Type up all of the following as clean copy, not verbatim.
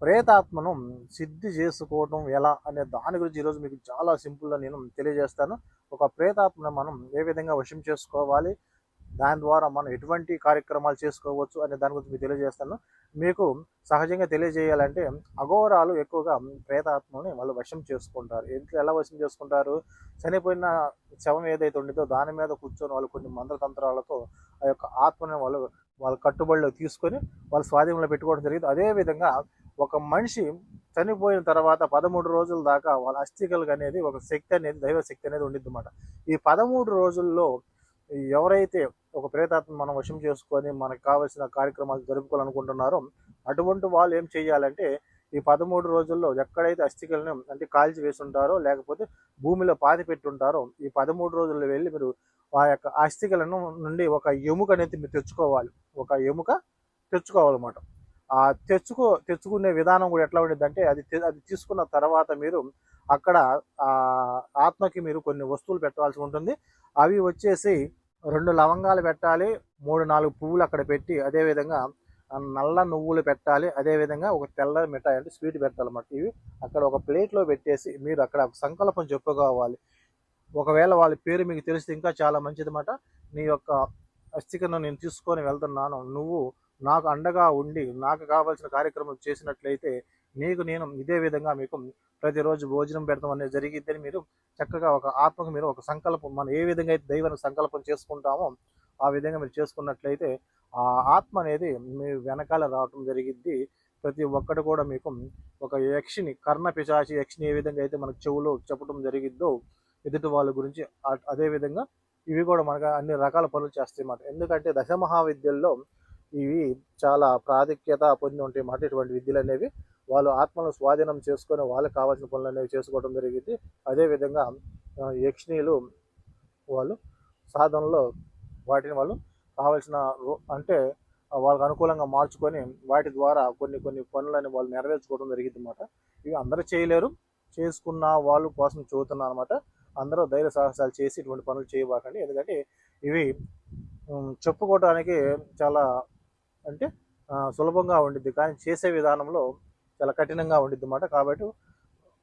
ప్రేతాత్మను సిద్ధి చేసుకోవడం ఎలా అనే దాని గురించి ఈరోజు మీకు చాలా సింపుల్గా నేను తెలియజేస్తాను. ఒక ప్రేతాత్మను మనం ఏ విధంగా వశం చేసుకోవాలి, దాని ద్వారా మనం ఎటువంటి కార్యక్రమాలు చేసుకోవచ్చు అనే దాని గురించి మీకు తెలియజేస్తాను. మీకు సహజంగా తెలియజేయాలంటే అఘోరాలు ఎక్కువగా ప్రేతాత్మని వాళ్ళు వశం చేసుకుంటారు. ఎలా వశం చేసుకుంటారు? చనిపోయిన శవం ఏదైతే ఉండిద్దో దాని మీద కూర్చొని వాళ్ళు కొన్ని మంత్రతంత్రాలతో ఆ యొక్క ఆత్మని వాళ్ళ కట్టుబడిలో తీసుకొని వాళ్ళ స్వాధీనంలో పెట్టుకోవడం జరిగింది. అదేవిధంగా ఒక మనిషి చనిపోయిన తర్వాత 13 రోజుల దాకా వాళ్ళ అస్థికలకు అనేది ఒక శక్తి అనేది, దైవ శక్తి అనేది ఉండిద్ది అన్నమాట. ఈ 13 రోజుల్లో ఎవరైతే ఒక ప్రేతాత్మ మనం వశం చేసుకొని మనకు కావాల్సిన కార్యక్రమాలు జరుపుకోవాలనుకుంటున్నారో అటువంటి వాళ్ళు ఏం చేయాలంటే ఈ 13 రోజుల్లో ఎక్కడైతే అస్థికలను అంటే కాల్చి వేసి ఉంటారో లేకపోతే భూమిలో పాతి పెట్టి ఉంటారో ఈ 13 రోజుల్లో వెళ్ళి మీరు ఆ యొక్క అస్థికలను నుండి ఒక ఎముక అనేది మీరు తెచ్చుకోవాలి. ఒక ఎముక తెచ్చుకోవాలన్నమాట. ఆ తెచ్చుకునే విధానం కూడా ఎట్లా ఉండేదంటే అది తీసుకున్న తర్వాత మీరు అక్కడ ఆ ఆత్మకి మీరు కొన్ని వస్తువులు పెట్టాల్సి ఉంటుంది. అవి వచ్చేసి 2 లవంగాలు పెట్టాలి, 3, 4 పువ్వులు అక్కడ పెట్టి, అదేవిధంగా నల్ల నువ్వులు పెట్టాలి, అదేవిధంగా ఒక తెల్ల మిఠాయి అంటే స్వీట్ పెట్టాలన్నమాట. ఇవి అక్కడ ఒక ప్లేట్లో పెట్టేసి మీరు అక్కడ సంకల్పం చెప్పుకోవాలి. ఒకవేళ వాళ్ళ పేరు మీకు తెలిస్తే ఇంకా చాలా మంచిదన్నమాట. నీ యొక్క అస్థికను నేను తీసుకొని వెళ్తున్నాను, నువ్వు నాకు అండగా ఉండి నాకు కావాల్సిన కార్యక్రమం చేసినట్లయితే నేను ఇదే విధంగా మీకు ప్రతిరోజు భోజనం పెడతాం అనేది జరిగిద్దని మీరు చక్కగా ఒక ఆత్మకు మీరు ఒక సంకల్పం, మనం ఏ విధంగా అయితే దైవానికి సంకల్పం చేసుకుంటామో ఆ విధంగా మీరు చేసుకున్నట్లయితే ఆ ఆత్మ అనేది మీ వెనకాల రావటం జరిగిద్ది. ప్రతి ఒక్కటి కూడా మీకు ఒక యక్షిని, కర్ణ పిశాచి యక్షిని ఏ విధంగా అయితే మనకు చెవులో చెప్పడం జరిగిద్దో ఎదుటి వాళ్ళ గురించి, అదేవిధంగా ఇవి కూడా మనకు అన్ని రకాల పనులు చేస్తాయి అన్నమాట. ఎందుకంటే దశమహావిద్యల్లో ఇవి చాలా ప్రాముఖ్యత పొంది ఉంటాయి అన్నమాట. ఇటువంటి విద్యలు అనేవి వాళ్ళు ఆత్మను స్వాధీనం చేసుకొని వాళ్ళకి కావాల్సిన పనులు అనేవి చేసుకోవడం జరిగింది. అదేవిధంగా యక్షిణీలు వాళ్ళు సాధనలో వాటిని వాళ్ళు కావాల్సిన అంటే వాళ్ళకు అనుకూలంగా మార్చుకొని వాటి ద్వారా కొన్ని కొన్ని పనులని వాళ్ళు నెరవేర్చుకోవడం జరిగింది అన్నమాట. ఇవి అందరూ చేయలేరు, చేసుకున్న వాళ్ళు కోసం చూస్తున్నారు అనమాట. అందరూ ధైర్య సాహసాలు చేసి ఇటువంటి పనులు చేయబాకండి. ఎందుకంటే ఇవి చెప్పుకోవడానికి చాలా అంటే సులభంగా ఉండిద్ది, కానీ చేసే విధానంలో చాలా కఠినంగా ఉండిద్ది అన్నమాట. కాబట్టి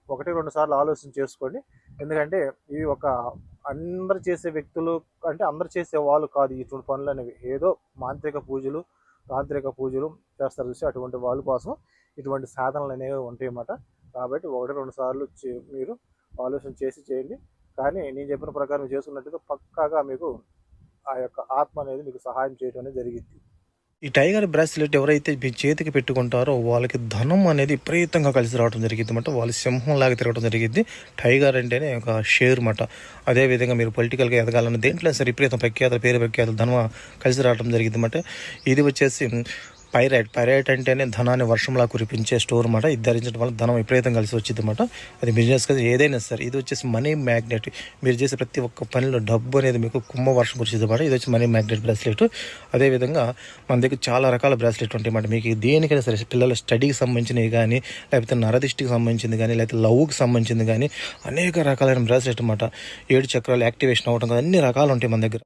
1-2 సార్లు ఆలోచన చేసుకోండి. ఎందుకంటే ఇవి ఒక అందరు చేసే వ్యక్తులు అంటే అందరు చేసే వాళ్ళు కాదు ఇటువంటి పనులు అనేవి. ఏదో మాంత్రిక పూజలు, తాంత్రిక పూజలు చేస్తారు చూసి అటువంటి వాళ్ళ కోసం ఇటువంటి సాధనలు అనేవి ఉంటాయి అన్నమాట. కాబట్టి 1-2 సార్లు మీరు ఆలోచన చేసి చేయండి. కానీ నేను చెప్పిన ప్రకారం చేసుకున్నట్టుగా పక్కాగా మీకు ఆ యొక్క ఆత్మ అనేది మీకు సహాయం చేయడం అనేది జరిగింది. ఈ టైగర్ బ్రాస్లెట్ ఎవరైతే మీ చేతికి పెట్టుకుంటారో వాళ్ళకి ధనం అనేది విపరీతంగా కలిసి రావడం జరిగింది అన్నమాట. వాళ్ళు సింహంలాగా తిరగడం జరిగింది. టైగర్ అంటేనే ఒక షేర్ అన్నమాట. అదేవిధంగా మీరు పొలిటికల్గా ఎదగాలన్న దేంట్లో సరే విపరీతం పేరు ప్రఖ్యాతలు ధనం కలిసి రావడం జరిగింది అన్నమాట. ఇది వచ్చేసి పైరైట్ అంటేనే ధనాన్ని వర్షంలా కురిపించే స్టోర్ అన్నమాట. ఇది ధరించడం వల్ల ధనం విపరీతం కలిసి వచ్చింది అన్నమాట. అది బిజినెస్ కదా ఏదైనా సరే. ఇది వచ్చేసి మనీ మ్యాగ్నెట్. మీరు చేసే ప్రతి ఒక్క పనిలో డబ్బు అనేది మీకు కుంభ వర్షం కురిచింది అన్నమాట. ఇది వచ్చి మనీ మ్యాగ్నెట్ బ్రాస్లెట్. అదేవిధంగా మన దగ్గర చాలా రకాల బ్రాస్లెట్ ఉంటాయి అన్నమాట. మీకు దేనికైనా సరే, పిల్లల స్టడీకి సంబంధించినవి కానీ, లేకపోతే నరదిష్టికి సంబంధించింది కానీ, లేకపోతే లవ్కి సంబంధించింది కానీ అనేక రకాలైన బ్రాస్లెట్ అన్నమాట. 7 చక్రాలు యాక్టివేషన్ అవ్వడం కానీ అన్ని రకాలు ఉంటాయి మన దగ్గర.